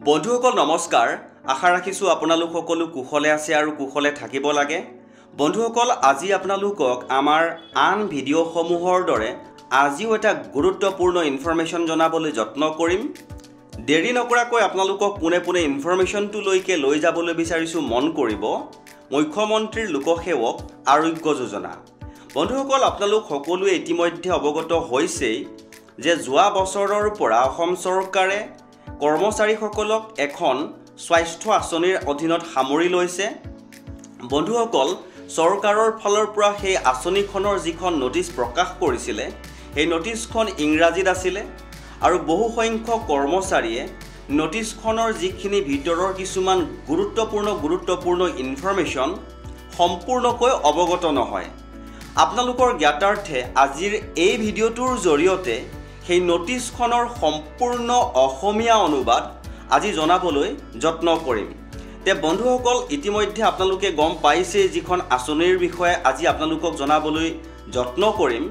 বন্ধুসকল নমস্কাৰ আশা ৰাখিছো আপোনালোক সকলো কুশলে আছে আৰু কুশলে থাকিব লাগে বন্ধুসকল আজি আপোনালোকক আমাৰ আন ভিডিঅ'সমূহৰ দৰে আজিও এটা গুৰুত্বপূৰ্ণ ইনফৰমেশ্যন জনাবলৈ যত্ন কৰিম দেৰি নকৰাকৈ আপোনালোকক পুনে ইনফৰমেশ্যনটো লৈ যাবলৈ বিচাৰিছো মন কৰিব মুখ্যমন্ত্ৰীৰ লোকসেৱক আৰোগ্য যোজনা বন্ধুসকল আপোনালোক সকলোৱে ইতিমধ্যে অৱগত হৈছেই যে যোৱা বছৰৰ পৰা অসম চৰকাৰে কৰ্মচাৰীসকলক এখন স্বাস্থ্য আঁচনিৰ অধীনত সামৰি লৈছে বন্ধুসকল চৰকাৰৰ ফালৰ পৰা সেই আঁচনিখনৰ যিখন নটিচ প্ৰকাশ কৰিছিলে সেই নটিচখন ইংৰাজীত আছিলে আৰু বহু সংখ্যক কৰ্মচাৰীয়ে নটিচখনৰ যিখিনি ভিতৰৰ কিছুমান গুৰুত্বপূৰ্ণ ইনফৰমেশ্যন সম্পূৰ্ণকৈ অৱগত নহয় আপোনালোকৰ জ্ঞাতাৰ্থে আজিৰ এই ভিডিঅ'টোৰ জৰিয়তে সেই নটিচখনৰ সম্পূৰ্ণ অসমীয়া অনুবাদ আজি জনাবলৈ যত্ন কৰিম তে বন্ধুসকল ইতিমধ্যে আপোনালোকে গম পাইছে যিখন আঁচনিৰ বিষয়ে আজি আপোনালোকক জনাবলৈ যত্ন কৰিম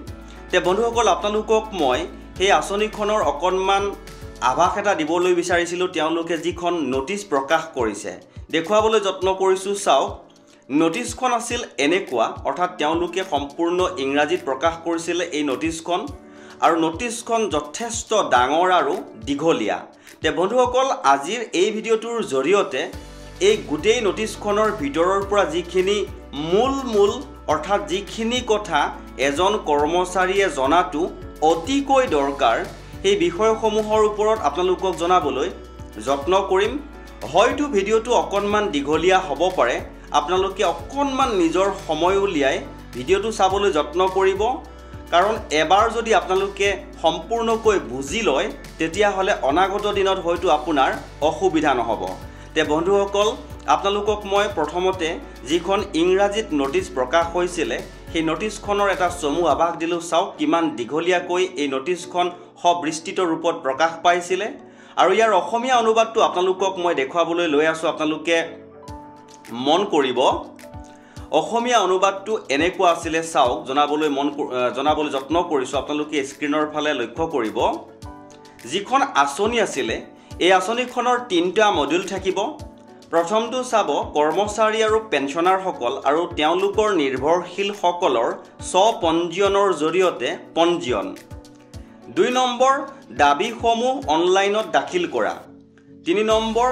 তে বন্ধুসকল আপোনালোকক মই সেই আঁচনিখনৰ অকণমান আভাস এটা দিবলৈ বিচাৰিছিলোঁ তেওঁলোকে যিখন নটিচ প্ৰকাশ কৰিছে দেখুৱাবলৈ যত্ন কৰিছোঁ চাওক নটিচখন আছিল এনেকুৱা অৰ্থাৎ তেওঁলোকে সম্পূৰ্ণ ইংৰাজীত প্ৰকাশ কৰিছিল এই নটিচখন আৰু নটিচখন যথেষ্ট ডাঙৰ আৰু দীঘলীয়া তে বন্ধুসকল আজিৰ এই ভিডিঅ'টোৰ জৰিয়তে এই গোটেই নটিচখনৰ ভিতৰৰ পৰা যিখিনি মূল অৰ্থাৎ যিখিনি কথা এজন কৰ্মচাৰীয়ে জনাটো অতিকৈ দৰকাৰ সেই বিষয়সমূহৰ ওপৰত আপোনালোকক জনাবলৈ যত্ন কৰিম হয়তো ভিডিঅ'টো অকণমান দীঘলীয়া হ'ব পাৰে আপোনালোকে অকণমান নিজৰ সময় উলিয়াই ভিডিঅ'টো চাবলৈ যত্ন কৰিব কাৰণ এবাৰ যদি আপোনালোকে সম্পূৰ্ণকৈ বুজি লয় তেতিয়াহ'লে অনাগত দিনত হয়তো আপোনাৰ অসুবিধা নহ'ব তে বন্ধুসকল আপোনালোকক মই প্ৰথমতে যিখন ইংৰাজীত নটিচ প্ৰকাশ হৈছিলে সেই নটিচখনৰ এটা চমু আভাস দিলোঁ চাওক কিমান দীঘলীয়াকৈ এই নটিচখন সবিস্তৃত ৰূপত প্ৰকাশ পাইছিলে আৰু ইয়াৰ অসমীয়া অনুবাদটো আপোনালোকক মই দেখুৱাবলৈ লৈ আছোঁ আপোনালোকে মন কৰিব অসমীয়া অনুবাদটো এনেকুৱা আছিলে চাওক জনাবলৈ যত্ন কৰিছোঁ আপোনালোকে স্ক্ৰীনৰ ফালে লক্ষ্য কৰিব যিখন আঁচনি আছিলে এই আঁচনিখনৰ 3টা মডিউল থাকিব প্ৰথমটো চাব কৰ্মচাৰী আৰু পেঞ্চনাৰসকল আৰু তেওঁলোকৰ নিৰ্ভৰশীলসকলৰ স্বপঞ্জীয়নৰ জৰিয়তে পঞ্জীয়ন 2 নম্বৰ দাবীসমূহ অনলাইনত দাখিল কৰা 3 নম্বৰ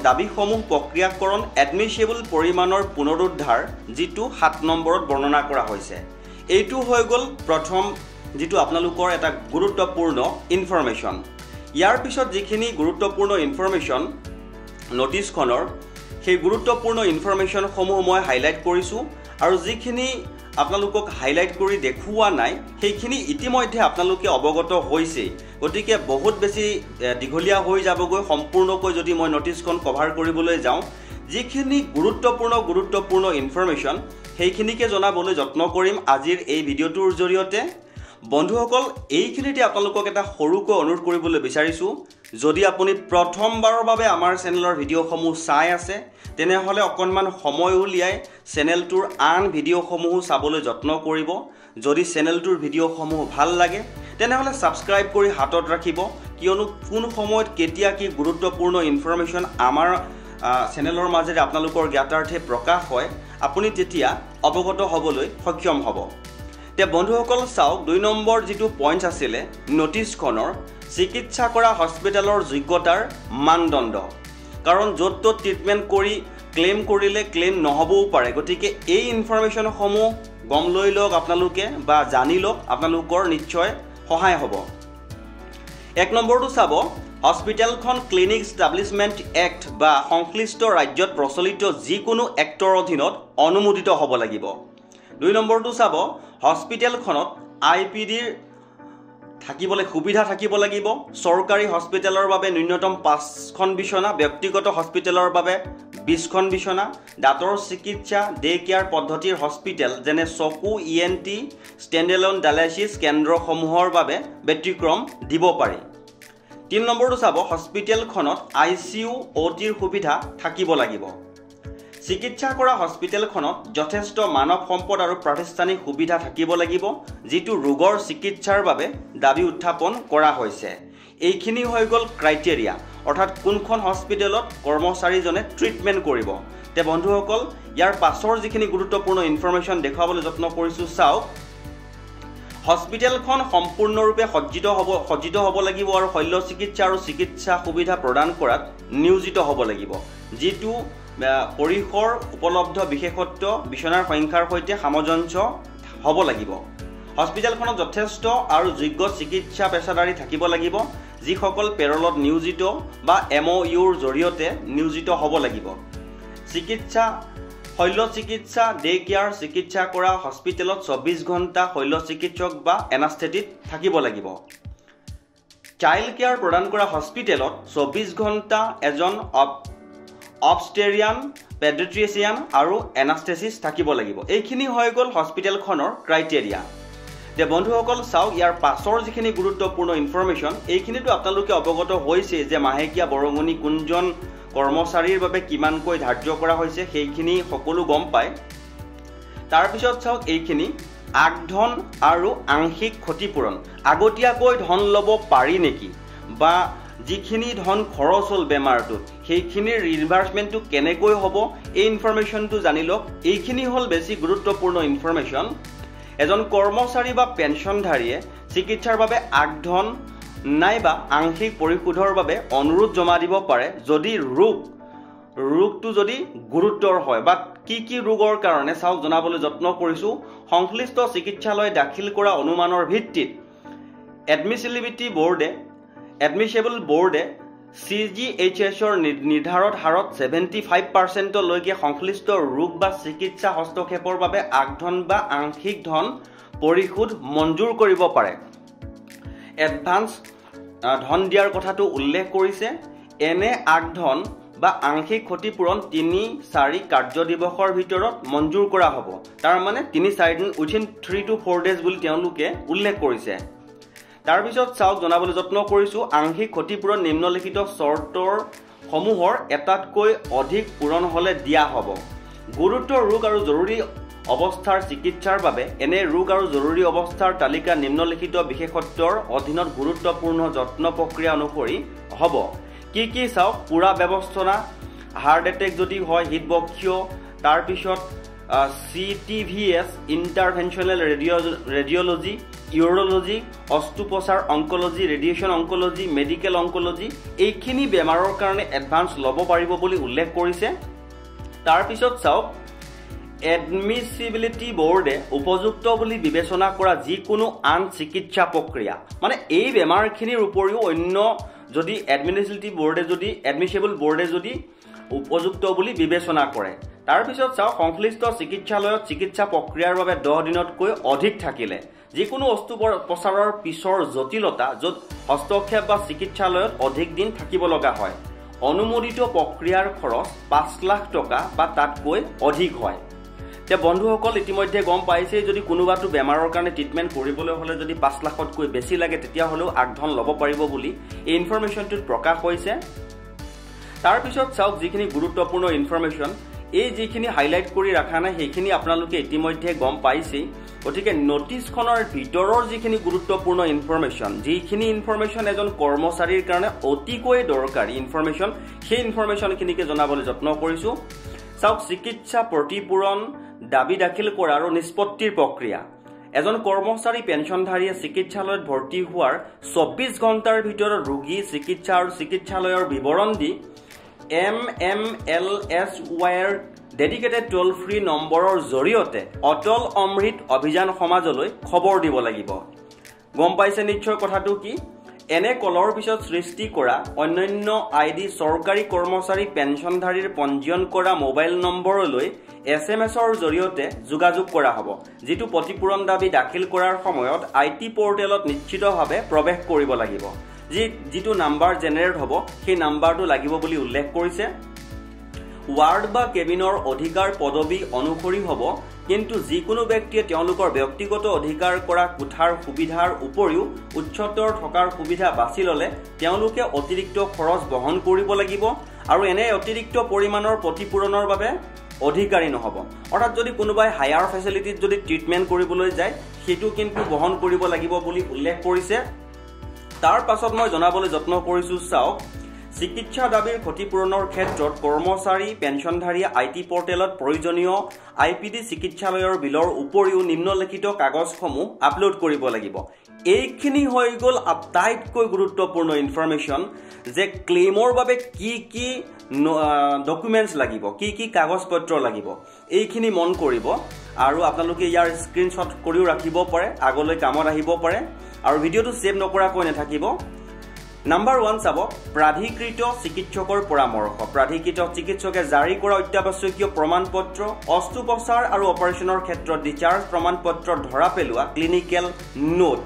দাবীসমূহ প্ৰক্ৰিয়াকৰণ এডমিছেবল পৰিমাণৰ পুনৰুদ্ধাৰ যিটো 7 নম্বৰত বৰ্ণনা কৰা হৈছে এইটো হৈ গ'ল প্ৰথম যিটো আপোনালোকৰ এটা গুৰুত্বপূৰ্ণ ইনফৰমেশ্যন ইয়াৰ পিছত যিখিনি গুৰুত্বপূৰ্ণ ইনফৰমেশ্যন নটিচখনৰ সেই গুৰুত্বপূৰ্ণ ইনফৰমেশ্যনসমূহ মই হাইলাইট কৰিছোঁ আৰু যিখিনি আপোনালোকক হাইলাইট কৰি দেখুওৱা নাই সেইখিনি ইতিমধ্যে আপোনালোকে অৱগত হৈছে গতিকে বহুত বেছি দীঘলীয়া হৈ যাবগৈ সম্পূৰ্ণকৈ যদি মই নটিচখন কভাৰ কৰিবলৈ যাওঁ যিখিনি গুৰুত্বপূৰ্ণ ইনফৰমেশ্যন সেইখিনিকে জনাবলৈ যত্ন কৰিম আজিৰ এই ভিডিঅ'টোৰ জৰিয়তে বন্ধুসকল এইখিনিতে আপোনালোকক এটা সৰুকৈ অনুৰোধ কৰিবলৈ বিচাৰিছোঁ যদি আপুনি প্ৰথমবাৰৰ বাবে আমাৰ চেনেলৰ ভিডিঅ'সমূহ চাই আছে তেনেহ'লে অকণমান সময় উলিয়াই চেনেলটোৰ আন ভিডিঅ'সমূহ চাবলৈ যত্ন কৰিব যদি চেনেলটোৰ ভিডিঅ'সমূহ ভাল লাগে তেনেহ'লে ছাবস্ক্ৰাইব কৰি হাতত ৰাখিব কিয়নো কোন সময়ত কেতিয়া কি গুৰুত্বপূৰ্ণ ইনফৰমেশ্যন আমাৰ চেনেলৰ মাজেৰে আপোনালোকৰ জ্ঞাতাৰ্থে প্ৰকাশ হয় আপুনি তেতিয়া অৱগত হ'বলৈ সক্ষম হ'ব তে বন্ধুসকল চাওক 2 নম্বৰ যিটো পইণ্ট আছিলে নটিচখনৰ চিকিৎসা কৰা হস্পিটেলৰ যোগ্যতাৰ মানদণ্ড কাৰণ য'ত ট্ৰিটমেণ্ট কৰি ক্লেইম কৰিলে ক্লেইম নহ'বও পাৰে গতিকে এই ইনফৰমেশ্যনসমূহ গম লৈ লওক আপোনালোকে বা জানি লওক আপোনালোকৰ নিশ্চয় সহায় হ'ব 1 নম্বৰটো চাব হস্পিটেলখন ক্লিনিক ষ্টাব্লিছমেণ্ট এক্ট বা সংশ্লিষ্ট ৰাজ্যত প্ৰচলিত যিকোনো এক্টৰ অধীনত অনুমোদিত হ'ব লাগিব 2 নম্বৰটো চাব হস্পিটেলখনত IPDৰ থাকিবলৈ সুবিধা থাকিব লাগিব চৰকাৰী হস্পিটেলৰ বাবে ন্যূনতম 5খন বিছনা ব্যক্তিগত হস্পিটেলৰ বাবে 20খন বিছনা দাঁতৰ চিকিৎসা ডে কেয়াৰ পদ্ধতিৰ হস্পিটেল যেনে চকু ENT ষ্টেণ্ডএলোন ডায়ালাইচিছ কেন্দ্ৰসমূহৰ বাবে ব্যতিক্ৰম দিব পাৰি 3 নম্বৰটো চাব হস্পিটেলখনত ICU OTৰ সুবিধা থাকিব লাগিব চিকিৎসা কৰা হস্পিটেলখনত যথেষ্ট মানৱ সম্পদ আৰু প্ৰতিষ্ঠানিক সুবিধা থাকিব লাগিব যিটো ৰোগৰ চিকিৎসাৰ বাবে দাবী উত্থাপন কৰা হৈছে এইখিনি হৈ গ'ল ক্ৰাইটেৰিয়া অৰ্থাৎ কোনখন হস্পিটেলত কৰ্মচাৰীজনে ট্ৰিটমেণ্ট কৰিব। তে বন্ধুসকল ইয়াৰ পাছৰ যিখিনি গুৰুত্বপূৰ্ণ ইনফৰমেশ্যন দেখুৱাবলৈ যত্ন কৰিছোঁ চাওক। হস্পিটেলখন সম্পূৰ্ণৰূপে সজ্জিত হ'ব লাগিব আৰু শল্য চিকিৎসা আৰু চিকিৎসা সুবিধা প্ৰদান কৰাত নিয়োজিত হ'ব লাগিব, যিটো পৰিসৰ উপলব্ধ বিশেষত্ব বিচনাৰ সংখ্যাৰ সৈতে সামঞ্জস্য হ'ব লাগিব। হস্পিটেলখনত যথেষ্ট আৰু যোগ্য চিকিৎসা পেছাদাৰী থাকিব লাগিব, যিসকল পেৰলত নিয়োজিত বা MOUৰ জৰিয়তে নিয়োজিত হ'ব লাগিব। শল্য চিকিৎসা ডে কেয়াৰ চিকিৎসা কৰা হস্পিটেলত 24 ঘণ্টা শল্য চিকিৎসক বা এনাস্থেটিক থাকিব লাগিব। চাইল্ড কেয়াৰ প্ৰদান কৰা হস্পিটেলত 24 ঘণ্টা এজন অবষ্টেৰিয়ান, পেডিয়াট্ৰিচিয়ান আৰু এনাস্থেচিষ্ট থাকিব লাগিব। এইখিনি হৈ গ'ল হস্পিটেলখনৰ ক্ৰাইটেৰিয়া। তে বন্ধুসকল চাওক ইয়াৰ পাছৰ যিখিনি গুৰুত্বপূৰ্ণ ইনফৰমেশ্যন এইখিনিতো আপোনালোকে অৱগত হৈছে যে মাহেকীয়া বৰঙণি কোনজন কৰ্মচাৰীৰ বাবে কিমানকৈ ধাৰ্য কৰা হৈছে সেইখিনি সকলো গম পায়। তাৰপিছত চাওক এইখিনি আগধন আৰু আংশিক ক্ষতিপূৰণ, আগতীয়াকৈ ধন ল'ব পাৰি নেকি বা যিখিনি ধন খৰচ হ'ল বেমাৰটোত সেইখিনিৰ ৰিভাৰ্চমেণ্টটো কেনেকৈ হ'ব এই ইনফৰমেশ্যনটো জানি লওক। এইখিনি হ'ল বেছি গুৰুত্বপূৰ্ণ ইনফৰমেশ্যন। এজন কৰ্মচাৰী বা পেঞ্চনধাৰীয়ে চিকিৎসাৰ বাবে আগধন নাইবা আংশিক পৰিশোধৰ বাবে অনুৰোধ জমা দিব পাৰে যদি ৰোগটো যদি গুৰুতৰ হয় বা কি ৰোগৰ কাৰণে চাওক জনাবলৈ যত্ন কৰিছোঁ। সংশ্লিষ্ট চিকিৎসালয় দাখিল কৰা অনুমানৰ ভিত্তিত এডমিছেবল বোৰ্ডে CGHSৰ নিৰ্ধাৰণ হাৰত 75%লৈকে সংশ্লিষ্ট ৰোগ বা চিকিৎসা হস্তক্ষেপৰ বাবে আগধন বা আংশিক ধন পৰিশোধ মঞ্জুৰ কৰিব পাৰে। এডভান্স ধন দিয়াৰ কথাটো উল্লেখ কৰিছে। এনে আগধন বা আংশিক ক্ষতিপূৰণ 3-4 কাৰ্য দিৱসৰ ভিতৰত মঞ্জুৰ কৰা হ'ব। তাৰ মানে 3-4 দিন উইথিন 3 to 4 days বুলি তেওঁলোকে উল্লেখ কৰিছে। তাৰপিছত চাওক জনাবলৈ যত্ন কৰিছোঁ আংশিক ক্ষতিপূৰণ নিম্নলিখিত চৰ্তৰ সমূহৰ এটাতকৈ অধিক পূৰণ হ'লে দিয়া হ'ব। গুৰুতৰ ৰোগ আৰু জৰুৰী অৱস্থাৰ চিকিৎসাৰ বাবে এনে ৰোগ আৰু জৰুৰী অৱস্থাৰ তালিকা নিম্নলিখিত বিশেষত্বৰ অধীনত গুৰুত্বপূৰ্ণ যত্ন প্ৰক্ৰিয়া অনুসৰি হ'ব। কি চাওক পুৰা ব্যৱস্থা, হাৰ্ট এটেক যদি হয় হৃদবক্ষীয়, তাৰপিছত CTVS ইণ্টাৰভেনশ্যনেল ৰেডিঅ'লজি, ইউৰলজি, অস্ত্ৰোপচাৰ অংকলজি, ৰেডিয়েশ্যন অংকলজি, মেডিকেল অংকলজি এইখিনি বেমাৰৰ কাৰণে এডভান্স ল'ব পাৰিব বুলি উল্লেখ কৰিছে। তাৰপিছত চাওক এডমিছিবিলিটি বোৰ্ডে উপযুক্ত বুলি বিবেচনা কৰা যিকোনো আন চিকিৎসা প্ৰক্ৰিয়া, মানে এই বেমাৰখিনিৰ উপৰিও অন্য যদি এডমিছেবল বোৰ্ডে যদি উপযুক্ত বুলি বিবেচনা কৰে। তাৰপিছত চাওক সংশ্লিষ্ট চিকিৎসালয়ত চিকিৎসা প্ৰক্ৰিয়াৰ বাবে 10 দিনতকৈ অধিক থাকিলে যিকোনো অস্ত্ৰোপচাৰৰ পিছৰ জটিলতা য'ত হস্তক্ষেপ বা চিকিৎসালয়ত অধিক দিন থাকিব লগা হয়, অনুমোদিত প্ৰক্ৰিয়াৰ খৰচ 5 লাখ টকা বা তাতকৈ অধিক হয়। তে বন্ধুসকল ইতিমধ্যে গম পাইছে যদি কোনোবাটো বেমাৰৰ কাৰণে ট্ৰিটমেণ্ট কৰিবলৈ হ'লে যদি 5 লাখতকৈ বেছি লাগে তেতিয়াহ'লেও আগধন ল'ব পাৰিব বুলি এই ইনফৰমেশ্যনটোত প্ৰকাশ হৈছে। তাৰপিছত চাওক যিখিনি গুৰুত্বপূৰ্ণ ইনফৰমেশ্যন এই যিখিনি হাইলাইট কৰি ৰখা নাই সেইখিনি আপোনালোকে ইতিমধ্যে গম পাইছেই। গতিকে নটিছখনৰ ভিতৰৰ যিখিনি গুৰুত্বপূৰ্ণ ইনফৰমেশ্যন, যিখিনি ইনফৰমেশ্যন এজন কৰ্মচাৰীৰ কাৰণে অতিকৈ দৰকাৰী ইনফৰমেশ্যন, সেই ইনফৰমেশ্যনখিনিকে জনাবলৈ যত্ন কৰিছোঁ। চাওক চিকিৎসা প্ৰতিপূৰণ দাবী দাখিল কৰা আৰু নিষ্পত্তিৰ প্ৰক্ৰিয়া। এজন কৰ্মচাৰী পেঞ্চনধাৰীয়ে চিকিৎসালয়ত ভৰ্তি হোৱাৰ 24 ঘণ্টাৰ ভিতৰত ৰোগী চিকিৎসা আৰু চিকিৎসালয়ৰ বিৱৰণ দি MMLSYৰ ডেডিকেটেড টোল ফ্ৰী নম্বৰৰ জৰিয়তে অটল অমৃত অভিযান সমাজলৈ খবৰ দিব লাগিব। গম পাইছে নিশ্চয় কথাটো কি? এনে কলৰ পিছত সৃষ্টি কৰা অন্যান্য ID চৰকাৰী কৰ্মচাৰী পেঞ্চনধাৰীৰ পঞ্জীয়ন কৰা মোবাইল নম্বৰলৈ SMS-ৰ জৰিয়তে যোগাযোগ কৰা হ'ব, যিটো প্ৰতিপূৰণ দাবী দাখিল কৰাৰ সময়ত IT পৰ্টেলত নিশ্চিতভাৱে প্ৰৱেশ কৰিব লাগিব। যিটো নাম্বাৰ জেনেৰেট হ'ব সেই নাম্বাৰটো লাগিব বুলি উল্লেখ কৰিছে। ৱাৰ্ড বা কেবিনৰ অধিকাৰ পদবী অনুসৰি হ'ব, কিন্তু যিকোনো ব্যক্তিয়ে তেওঁলোকৰ ব্যক্তিগত অধিকাৰ কৰা কোঠাৰ সুবিধাৰ উপৰিও উচ্চতৰ থকাৰ সুবিধা বাছি ল'লে তেওঁলোকে অতিৰিক্ত খৰচ বহন কৰিব লাগিব আৰু এনে অতিৰিক্ত পৰিমাণৰ প্ৰতিপূৰণৰ বাবে অধিকাৰী নহ'ব। অৰ্থাৎ যদি কোনোবাই হায়াৰ ফেচিলিটিত যদি ট্ৰিটমেণ্ট কৰিবলৈ যায় সেইটো কিন্তু বহন কৰিব লাগিব বুলি উল্লেখ কৰিছে। তাৰ পাছত মই জনাবলৈ যত্ন কৰিছোঁ চাওক চিকিৎসা দাবীৰ ক্ষতিপূৰণৰ ক্ষেত্ৰত কৰ্মচাৰী পেঞ্চনধাৰীয়ে IT পৰ্টেলত প্ৰয়োজনীয় IPD চিকিৎসালয়ৰ বিলৰ উপৰিও নিম্নলিখিত কাগজসমূহ আপলোড কৰিব লাগিব। এইখিনি হৈ গ'ল আটাইতকৈ গুৰুত্বপূৰ্ণ ইনফৰমেশ্যন যে ক্লেইমৰ বাবে কি ডকুমেণ্টছ লাগিব, কি কাগজ পত্ৰ লাগিব, এইখিনি মন কৰিব আৰু আপোনালোকে ইয়াৰ স্ক্ৰীনশ্বট কৰিও ৰাখিব পাৰে, আগলৈ কামত আহিব পাৰে আৰু ভিডিঅ'টো ছেভ নকৰাকৈ নাথাকিব। নাম্বাৰ 1 চাব প্ৰাধিকৃত চিকিৎসকৰ পৰামৰ্শ। প্ৰাধিকৃত চিকিৎসকে জাৰি কৰা অত্যাৱশ্যকীয় প্ৰমাণপত্ৰ, অস্ত্ৰোপচাৰ আৰু অপাৰেশ্যনৰ ক্ষেত্ৰত ডিচাৰ্জ প্ৰমাণপত্ৰ ধৰা পেলোৱা, ক্লিনিকেল নোট,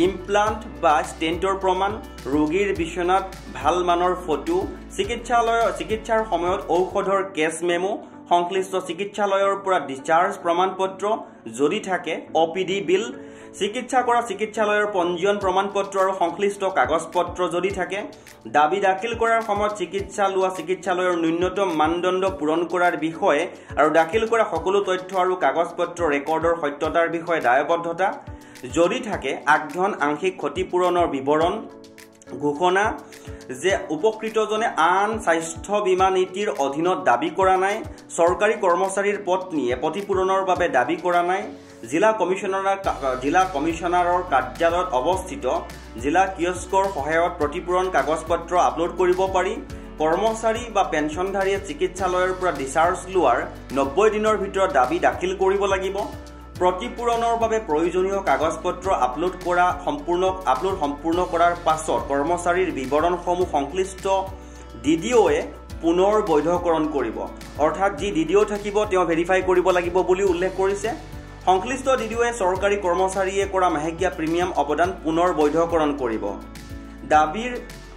ইমপ্লাণ্ট বা ষ্টেণ্টৰ প্ৰমাণ, ৰোগীৰ বিচনাত ভাল মানৰ ফটো, চিকিৎসাৰ সময়ত ঔষধৰ কেছ মেমো, সংশ্লিষ্ট চিকিৎসালয়ৰ পৰা ডিচাৰ্জ প্ৰমাণপত্ৰ যদি থাকে, OPD বিল, চিকিৎসা কৰা চিকিৎসালয়ৰ পঞ্জীয়ন প্ৰমাণপত্ৰ আৰু সংশ্লিষ্ট কাগজপত্ৰ যদি থাকে, দাবী দাখিল কৰাৰ সময়ত চিকিৎসা লোৱা চিকিৎসালয়ৰ ন্যূনতম মানদণ্ড পূৰণ কৰাৰ বিষয়ে আৰু দাখিল কৰা সকলো তথ্য আৰু কাগজপত্ৰ ৰেকৰ্ডৰ সত্যতাৰ বিষয়ে দায়বদ্ধতা যদি থাকে, আগধন আংশিক ক্ষতিপূৰণৰ বিৱৰণ, ঘোষণা যে উপকৃতজনে আন স্বাস্থ্য বীমা নীতিৰ অধীনত দাবী কৰা নাই, চৰকাৰী কৰ্মচাৰীৰ পত্নীয়ে ক্ষতিপূৰণৰ বাবে দাবী কৰা নাই, জিলা কমিশনাৰৰ কাৰ্যালয়ত অৱস্থিত জিলা কিয়স্কৰ সহায়ত ক্ষতিপূৰণ কাগজপত্ৰ আপলোড কৰিব পাৰি, কৰ্মচাৰী বা পেঞ্চনধাৰীয়ে চিকিৎসালয়ৰ পৰা ডিচাৰ্জ লোৱাৰ 90 দিনৰ ভিতৰত দাবী দাখিল কৰিব লাগিব, ক্ষতিপূৰণৰ বাবে প্ৰয়োজনীয় কাগজপত্ৰ আপলোড সম্পূৰ্ণ কৰাৰ পাছত কৰ্মচাৰীৰ বিৱৰণসমূহ সংশ্লিষ্ট DDOয়ে পুনৰ বৈধকৰণ কৰিব। অৰ্থাৎ যি DDO থাকিব তেওঁ ভেৰিফাই কৰিব লাগিব বুলি উল্লেখ কৰিছে। সংশ্লিষ্ট DDOয়ে চৰকাৰী কৰ্মচাৰীয়ে কৰা মাহেকীয়া প্ৰিমিয়াম অৱদান পুনৰ বৈধকৰণ কৰিব। দাবীৰ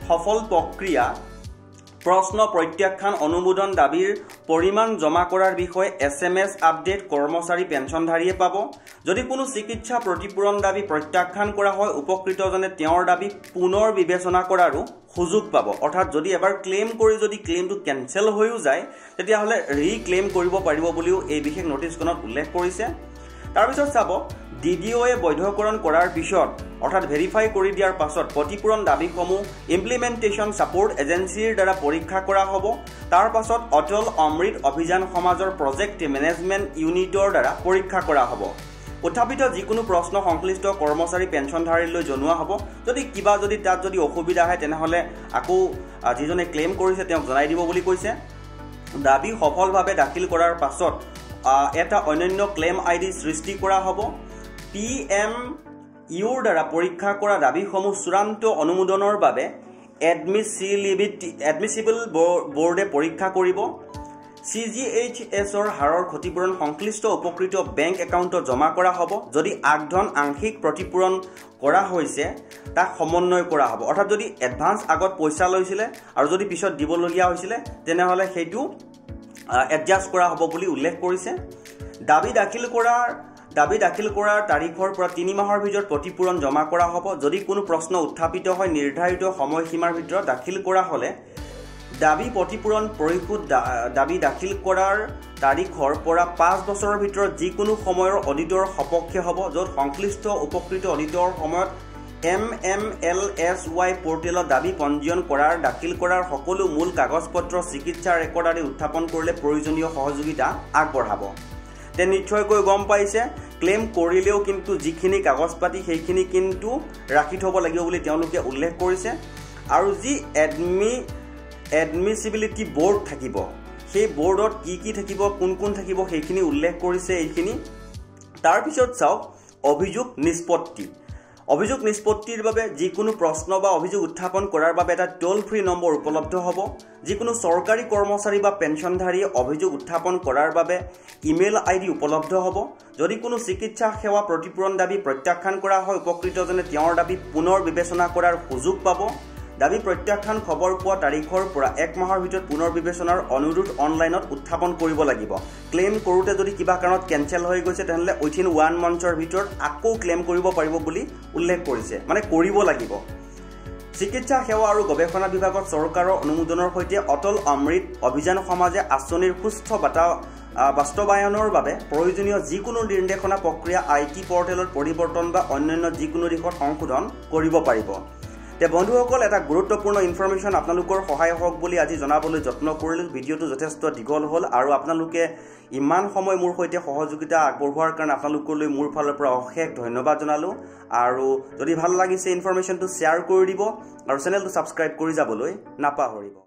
সফল প্ৰক্ৰিয়া, প্ৰশ্ন প্ৰত্যাখ্যান অনুমোদন, দাবীৰ পৰিমাণ জমা কৰাৰ বিষয়ে SMS আপডেট কৰ্মচাৰী পেঞ্চনধাৰীয়ে পাব। যদি কোনো চিকিৎসা প্ৰতিপূৰণ দাবী প্ৰত্যাখ্যান কৰা হয়, উপকৃতজনে তেওঁৰ দাবী পুনৰ বিবেচনা কৰাৰো সুযোগ পাব। অৰ্থাৎ যদি এবাৰ ক্লেইম কৰি যদি ক্লেইমটো কেনচেল হৈও যায়, তেতিয়াহ'লে ৰিক্লেইম কৰিব পাৰিব বুলিও এই বিশেষ নটিছখনত উল্লেখ কৰিছে। তাৰপিছত চাব DDOয়ে বৈধকৰণ কৰাৰ পিছত অৰ্থাৎ ভেৰিফাই কৰি দিয়াৰ পাছত ক্ষতিপূৰণ দাবীসমূহ ইমপ্লিমেণ্টেশ্যন ছাপোৰ্ট এজেঞ্চিৰ দ্বাৰা পৰীক্ষা কৰা হ'ব। তাৰ পাছত অটল অমৃত অভিযান সমাজৰ প্ৰজেক্ট মেনেজমেণ্ট ইউনিটৰ দ্বাৰা পৰীক্ষা কৰা হ'ব। উত্থাপিত যিকোনো প্ৰশ্ন সংশ্লিষ্ট কৰ্মচাৰী পেঞ্চনধাৰীলৈ জনোৱা হ'ব। যদি তাত অসুবিধা আহে তেনেহ'লে আকৌ যিজনে ক্লেইম কৰিছে তেওঁক জনাই দিব বুলি কৈছে। দাবী সফলভাৱে দাখিল কৰাৰ পাছত এটা অনন্য ক্লেইম ID সৃষ্টি কৰা হ'ব। PMUৰ দ্বাৰা পৰীক্ষা কৰা দাবীসমূহ চূড়ান্ত অনুমোদনৰ বাবে এডমিছিবল বোৰ্ডে পৰীক্ষা কৰিব। CGHSৰ হাৰৰ ক্ষতিপূৰণ সংশ্লিষ্ট উপকৃত বেংক একাউণ্টত জমা কৰা হ'ব। যদি আগধন আংশিক প্ৰতিপূৰণ কৰা হৈছে তাক সমন্বয় কৰা হ'ব। অৰ্থাৎ যদি এডভান্স আগত পইচা লৈছিলে আৰু যদি পিছত দিবলগীয়া হৈছিলে তেনেহ'লে সেইটো এডজাষ্ট কৰা হ'ব বুলি উল্লেখ কৰিছে। দাবী দাখিল কৰাৰ তাৰিখৰ পৰা 3 মাহৰ ভিতৰত ক্ষতিপূৰণ জমা কৰা হ'ব। যদি কোনো প্ৰশ্ন উত্থাপিত হয় নিৰ্ধাৰিত সময়সীমাৰ ভিতৰত দাখিল কৰা হ'লে দাবী প্ৰতিপূৰণ পৰিশোধ দাবী দাখিল কৰাৰ তাৰিখৰ পৰা 5 বছৰৰ ভিতৰত যিকোনো সময়ৰ অডিটৰ সপক্ষে হ'ব, য'ত সংশ্লিষ্ট উপকৃত অডিটৰ সময়ত MMLSY পৰ্টেলত দাবী পঞ্জীয়ন কৰাৰ দাখিল কৰাৰ সকলো মূল কাগজপত্ৰ চিকিৎসা ৰেকৰ্ড আদি উত্থাপন কৰিলে প্ৰয়োজনীয় সহযোগিতা আগবঢ়াব। তে নিশ্চয়কৈ গম পাইছে ক্লেইম কৰিলেও কিন্তু যিখিনি কাগজ পাতি সেইখিনি কিন্তু ৰাখি থ'ব লাগিব বুলি তেওঁলোকে উল্লেখ কৰিছে। আৰু যি এডমিছিবিলিটি বোৰ্ড থাকিব সেই বোৰ্ডত কি থাকিব, কোন থাকিব সেইখিনি উল্লেখ কৰিছে এইখিনি। তাৰপিছত চাওক অভিযোগ নিষ্পত্তি। অভিযোগ নিষ্পত্তিৰ বাবে যিকোনো প্ৰশ্ন বা অভিযোগ উত্থাপন কৰাৰ বাবে এটা টোল ফ্ৰী নম্বৰ উপলব্ধ হ'ব। যিকোনো চৰকাৰী কৰ্মচাৰী বা পেঞ্চনধাৰীয়ে অভিযোগ উত্থাপন কৰাৰ বাবে ইমেইল ID উপলব্ধ হ'ব। যদি কোনো চিকিৎসা সেৱা প্ৰতিপূৰণ দাবী প্ৰত্যাখ্যান কৰা হয়, উপকৃতজনে তেওঁৰ দাবী পুনৰ বিবেচনা কৰাৰ সুযোগ পাব। দাবী প্ৰত্যাখ্যান খবৰ পোৱা তাৰিখৰ পৰা 1 মাহৰ ভিতৰত পুনৰ বিবেচনাৰ অনুৰোধ অনলাইনত উত্থাপন কৰিব লাগিব। ক্লেইম কৰোঁতে যদি কিবা কাৰণত কেনচেল হৈ গৈছে তেনেহ'লে উইথিন 1 মান্থৰ ভিতৰত আকৌ ক্লেইম কৰিব পাৰিব বুলি উল্লেখ কৰিছে, মানে কৰিব লাগিব। চিকিৎসা সেৱা আৰু গৱেষণা বিভাগত চৰকাৰৰ অনুমোদনৰ সৈতে অটল অমৃত অভিযান সমাজে আঁচনিৰ সুস্থ বাস্তৱায়নৰ বাবে প্ৰয়োজনীয় যিকোনো নিৰ্দেশনা প্ৰক্ৰিয়া IT পৰ্টেলত পৰিৱৰ্তন বা অন্যান্য যিকোনো দিশত সংশোধন কৰিব পাৰিব। তে বন্ধুসকল এটা গুৰুত্বপূৰ্ণ ইনফৰমেশ্যন আপোনালোকৰ সহায় হওক বুলি আজি জনাবলৈ যত্ন কৰিলোঁ ভিডিঅ'টো যথেষ্ট দীঘল হ'ল আৰু আপোনালোকে ইমান সময় মোৰ সৈতে সহযোগিতা আগবঢ়োৱাৰ কাৰণে আপোনালোকলৈ মোৰ ফালৰ পৰা অশেষ ধন্যবাদ জনালোঁ আৰু যদি ভাল লাগিছে ইনফৰমেশ্যনটো শ্বেয়াৰ কৰি দিব আৰু চেনেলটো ছাবস্ক্ৰাইব কৰি যাবলৈ নাপাহৰিব